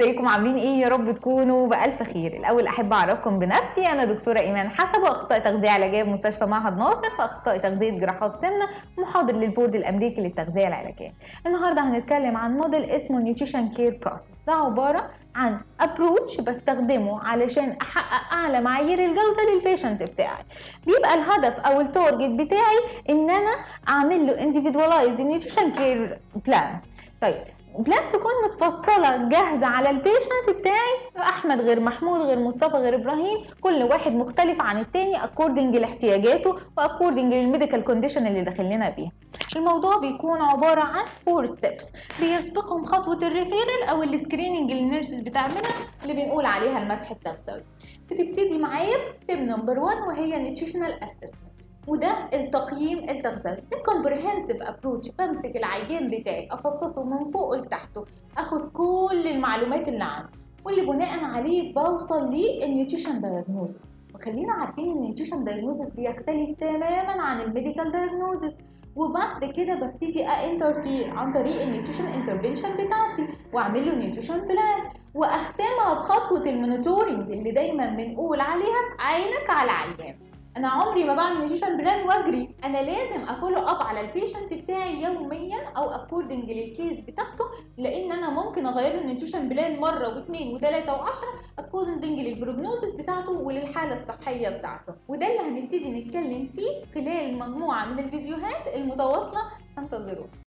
ازيكم عاملين ايه؟ يا رب تكونوا بألف خير. الاول احب اعرفكم بنفسي، انا دكتوره ايمان حسب، اخصائي تغذيه علاجيه بمستشفى معهد ناصر، اخصائي تغذيه جراحات سمنه، محاضر للبورد الامريكي للتغذيه العلاجيه. النهارده هنتكلم عن موديل اسمه نيوتريشن كير بروسيس. ده عباره عن ابروتش بستخدمه علشان احقق اعلى معايير الجوده للبيشنت بتاعي. بيبقى الهدف او التارجت بتاعي ان انا اعمل له individualized nutrition care plan. طيب بلان تكون متفصله جاهزه على البيشنت بتاعي، احمد غير محمود غير مصطفى غير ابراهيم، كل واحد مختلف عن التاني اكوردنج لاحتياجاته واكوردنج للميديكال كونديشن اللي داخل لنا بيها. الموضوع بيكون عباره عن 4 ستيبس بيسبقهم خطوه الريفيرال او السكريننج اللي النيرسز بتعملها اللي بنقول عليها المسح التغذوي. بتبتدي معايا ستيب نمبر 1 وهي نيوتريشنال اسسمنت، وده التقييم التغذوي. الكومبريهنسيف ابروتش، بمسك العيان بتاعي افصصه من فوق لتحته، اخد كل المعلومات اللي عنده واللي بناء عليه بوصل للنيوتريشن دايجنوستس. وخلينا عارفين ان النيوتريشن دايجنوستس بيختلف تماما عن الميديكال دايجنوستس. وبعد كده ببتدي انترفير عن طريق النيوتريشن انترفنشن بتاعتي واعمل له نيوتريشن بلان، واختمها بخطوه المونيتورنج اللي دايما بنقول عليها عينك على عيان. انا عمري ما بعمل نيوتريشن بلان واجري، انا لازم افولو اب على البيشنت بتاعي يوميا او اكوردنج للكيس بتاعته، لان انا ممكن اغير له النيوتريشن بلان مره واثنين وثلاثه و10 اكوردنج للبروجنوسيس بتاعته وللحاله الصحيه بتاعته. وده اللي هنبتدي نتكلم فيه خلال مجموعه من الفيديوهات المتواصله، انتظرونا.